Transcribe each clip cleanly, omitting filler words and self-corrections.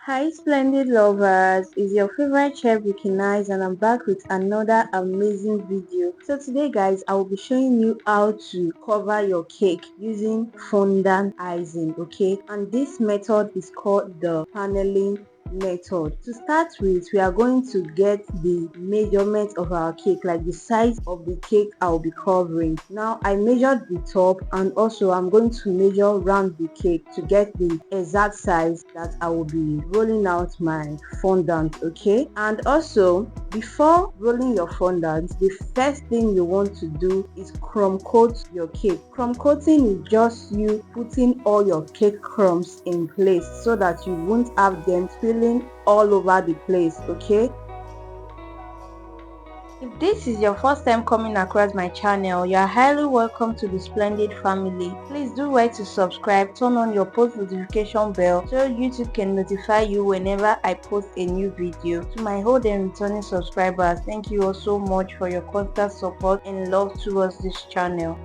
Hi splendid lovers, it's your favorite chef Recognize and I'm back with another amazing video. So today guys, I will be showing you how to cover your cake using fondant icing, okay? And this method is called the paneling method. To start with, we are going to get the measurement of our cake, like the size of the cake I'll be covering. Now I measured the top and also I'm going to measure around the cake to get the exact size that I will be rolling out my fondant, okay? And also before rolling your fondant, the first thing you want to do is crumb coat your cake. Crumb coating is just you putting all your cake crumbs in place so that you won't have them spilling all over the place, okay? If this is your first time coming across my channel, you are highly welcome to the Splendid family. Please do well to subscribe, turn on your post notification bell so YouTube can notify you whenever I post a new video. To my old and returning subscribers, thank you all so much for your constant support and love towards this channel.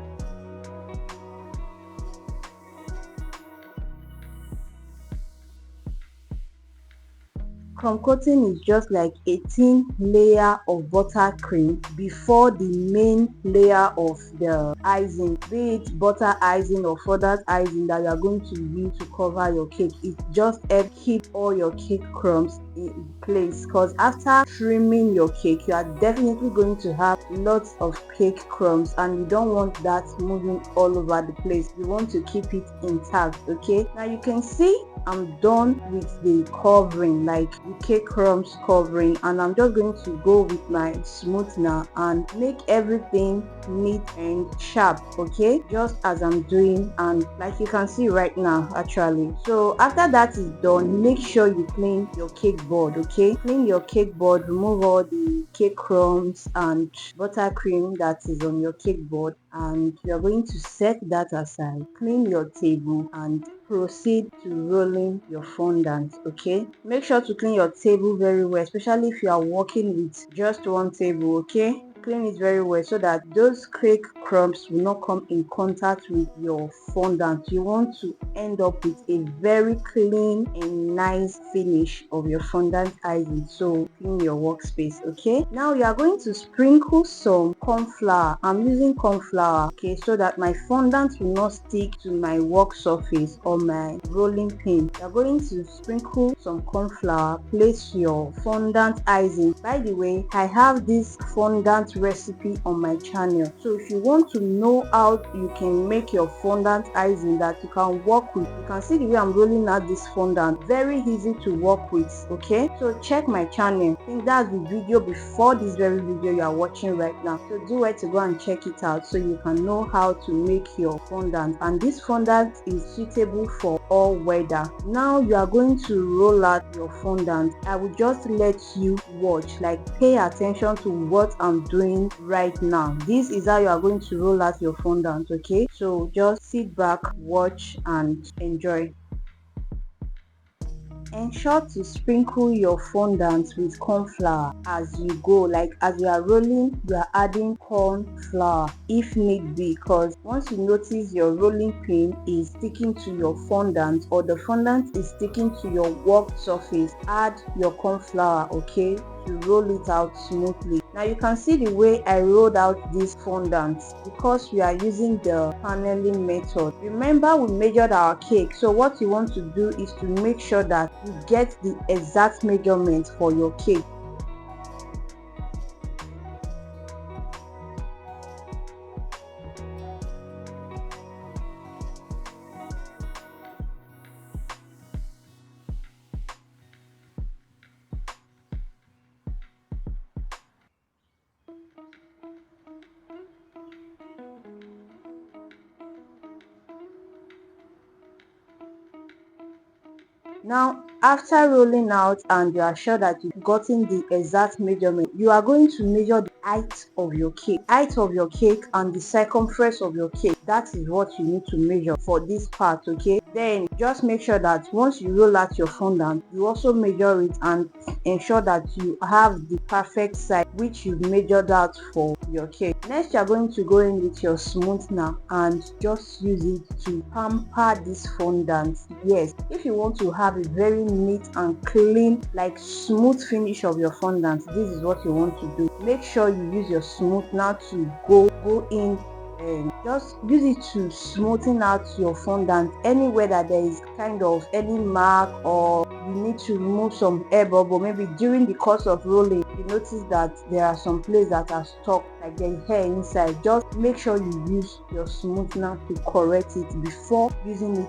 Crumb coating is just like a thin layer of buttercream before the main layer of the icing, be it butter icing or fondant icing that you are going to use to cover your cake. It just helps keep all your cake crumbs in place, because after trimming your cake you are definitely going to have lots of cake crumbs and you don't want that moving all over the place. You want to keep it intact, okay? Now you can see I'm done with the covering, like the cake crumbs covering, and I'm just going to go with my smoother and make everything neat and sharp, okay, just as I'm doing, and like you can see right now actually. So after that is done, make sure you clean your cake board, okay? Clean your cake board, remove all the cake crumbs and buttercream that is on your cake board, and you're going to set that aside. Clean your table and proceed to rolling your fondant, okay? Make sure to clean your table very well, especially if you are working with just one table, okay? Clean it very well so that those cake crumbs will not come in contact with your fondant. You want to end up with a very clean and nice finish of your fondant icing. So clean your workspace, okay? Now you are going to sprinkle some corn flour. I'm using corn flour, okay, so that my fondant will not stick to my work surface or my rolling pin. You are going to sprinkle some corn flour, place your fondant icing. By the way, I have this fondant recipe on my channel, so if you want to know how you can make your fondant icing that you can work with, you can see the way I'm rolling out this fondant. Very easy to work with, okay? So check my channel. I think that's the video before this very video you are watching right now, so do well to go and check it out so you can know how to make your fondant. And this fondant is suitable for all weather. Now you are going to roll out your fondant. I will just let you watch, like pay attention to what I'm doing right now. This is how you are going to roll out your fondant, okay? So just sit back, watch and enjoy. Ensure to sprinkle your fondant with corn flour as you go, like as you are rolling you are adding corn flour if need be, because once you notice your rolling pin is sticking to your fondant or the fondant is sticking to your work surface, add your corn flour, okay, to roll it out smoothly. Now you can see the way I rolled out this fondant because we are using the paneling method. Remember, we measured our cake, so what you want to do is to make sure that you get the exact measurement for your cake. Now after rolling out and you are sure that you've gotten the exact measurement, you are going to measure the height of your cake, and the circumference of your cake. That is what you need to measure for this part, okay? Then just make sure that once you roll out your fondant, you also measure it and ensure that you have the perfect size which you measured out for your cake. Next, you are going to go in with your smoothener and just use it to pamper this fondant. Yes, if you want to have a very neat and clean, like smooth finish of your fondant, this is what you want to do. Make sure you use your smoothener to go in and just use it to smoothen out your fondant anywhere that there is kind of any mark, or you need to remove some air bubble. Maybe during the course of rolling you notice that there are some places that are stuck, like there is hair inside. Just make sure you use your smoothener to correct it before using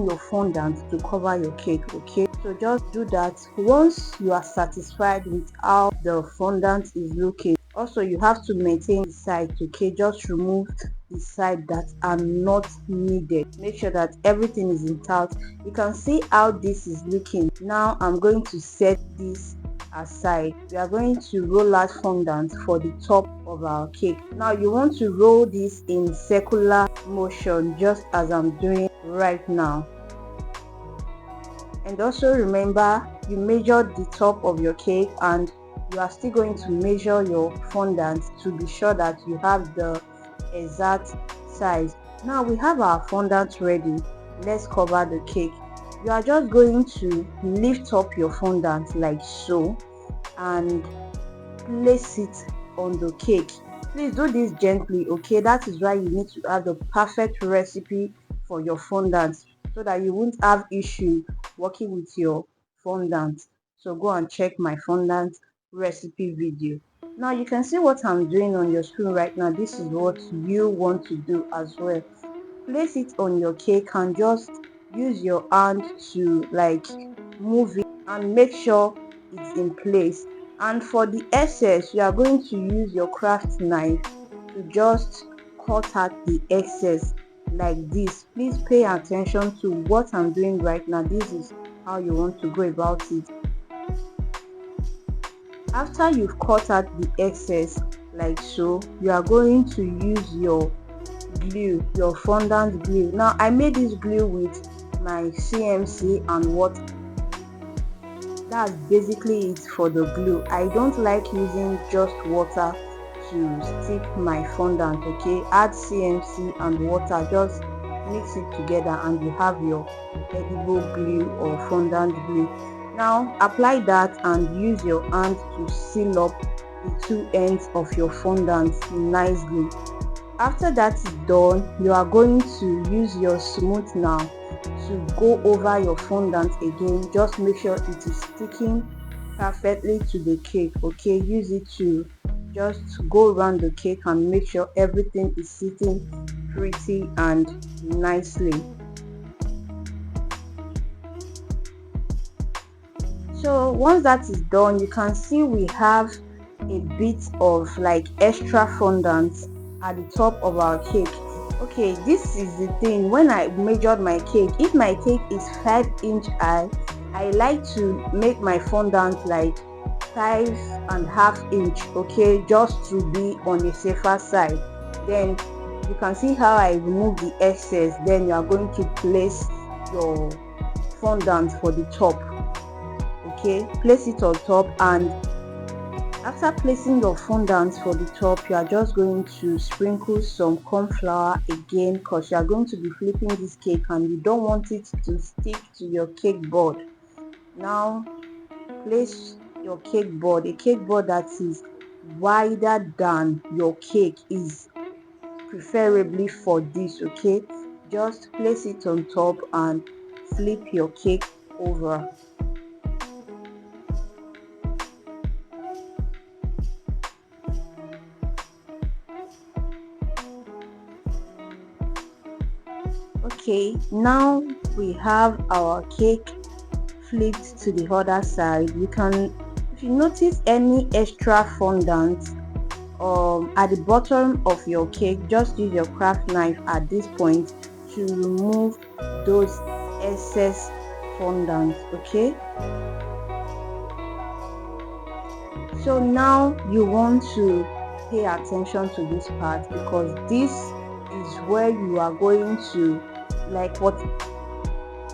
your fondant to cover your cake. Okay, so just do that once you are satisfied with how the fondant is looking. Also, you have to maintain the sides. Okay, just remove the side that are not needed. Make sure that everything is intact. You can see how this is looking. Now I'm going to set this aside. We are going to roll out fondant for the top of our cake. Now you want to roll this in circular motion, just as I'm doing right now. And also remember, you measured the top of your cake, and you are still going to measure your fondant to be sure that you have the exact size. Now we have our fondant ready. Let's cover the cake. You are just going to lift up your fondant like so and place it on the cake. Please do this gently. Okay, that is why you need to have the perfect recipe for your fondant, so that you won't have issue working with your fondant. So go and check my fondant recipe video. Now you can see what I'm doing on your screen right now. This is what you want to do as well. Place it on your cake and just use your hand to like move it and make sure it's in place. And for the excess, you are going to use your craft knife to just cut out the excess like this. Please pay attention to what I'm doing right now. This is how you want to go about it. After you've cut out the excess like so, you are going to use your glue, your fondant glue. Now I made this glue with my CMC and water. That's basically it for the glue. I don't like using just water to stick my fondant. Okay, add CMC and water, just mix it together and you have your edible glue or fondant glue. Now apply that and use your hand to seal up the two ends of your fondant nicely. After that is done, you are going to use your smoothener to go over your fondant again. Just make sure it is sticking perfectly to the cake. Okay, use it to just go around the cake and make sure everything is sitting pretty and nicely. So once that is done, you can see we have a bit of like extra fondant at the top of our cake. Okay, this is the thing. When I measured my cake, if my cake is 5-inch high, I like to make my fondant like 5.5 inch. Okay, just to be on the safer side. Then you can see how I remove the excess. Then you are going to place your fondant for the top. Okay, place it on top, and after placing your fondant for the top, you are just going to sprinkle some corn flour again, because you are going to be flipping this cake and you don't want it to stick to your cake board. Now place your cake board, a cake board that is wider than your cake is preferably for this. Okay, just place it on top and flip your cake over. Okay, now we have our cake flipped to the other side. You can, if you notice any extra fondant at the bottom of your cake, just use your craft knife at this point to remove those excess fondant. Okay, so now you want to pay attention to this part, because this is where you are going to like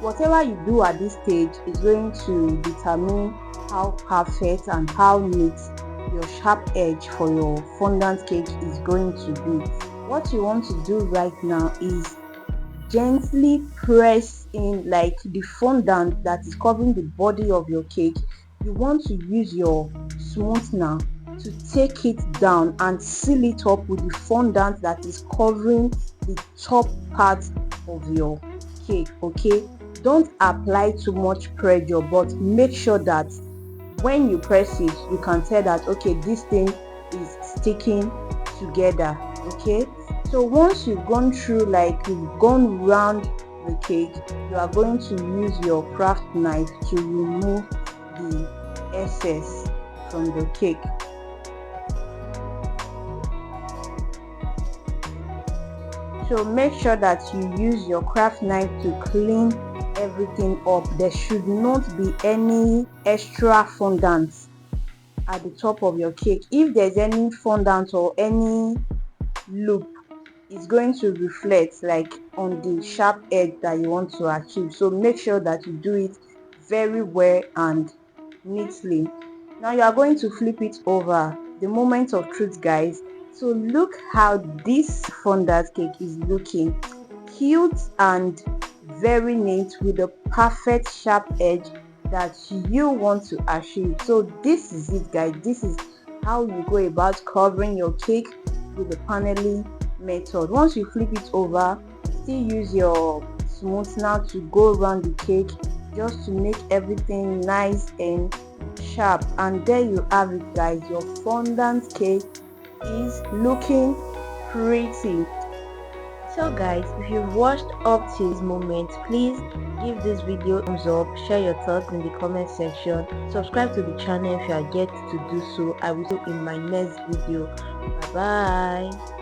whatever you do at this stage is going to determine how perfect and how neat your sharp edge for your fondant cake is going to be. What you want to do right now is gently press in, like the fondant that is covering the body of your cake. You want to use your smoother to take it down and seal it up with the fondant that is covering the top part of your cake. Okay, don't apply too much pressure, but make sure that when you press it, you can tell that okay, this thing is sticking together. Okay, so once you've gone through, like you've gone round the cake, you are going to use your craft knife to remove the excess from the cake. So make sure that you use your craft knife to clean everything up. There should not be any extra fondant at the top of your cake. If there's any fondant or any loop, it's going to reflect like on the sharp edge that you want to achieve. So make sure that you do it very well and neatly. Now you are going to flip it over. The moment of truth, guys. So look how this fondant cake is looking, cute and very neat with a perfect sharp edge that you want to achieve. So this is it, guys. This is how you go about covering your cake with the paneling method. Once you flip it over, still use your smoother to go around the cake just to make everything nice and sharp. And there you have it, guys. Your fondant cake is looking pretty. So guys, if you've watched up to this moment, please give this video a thumbs up, share your thoughts in the comment section, subscribe to the channel if you are yet to do so. I will see you in my next video. Bye bye.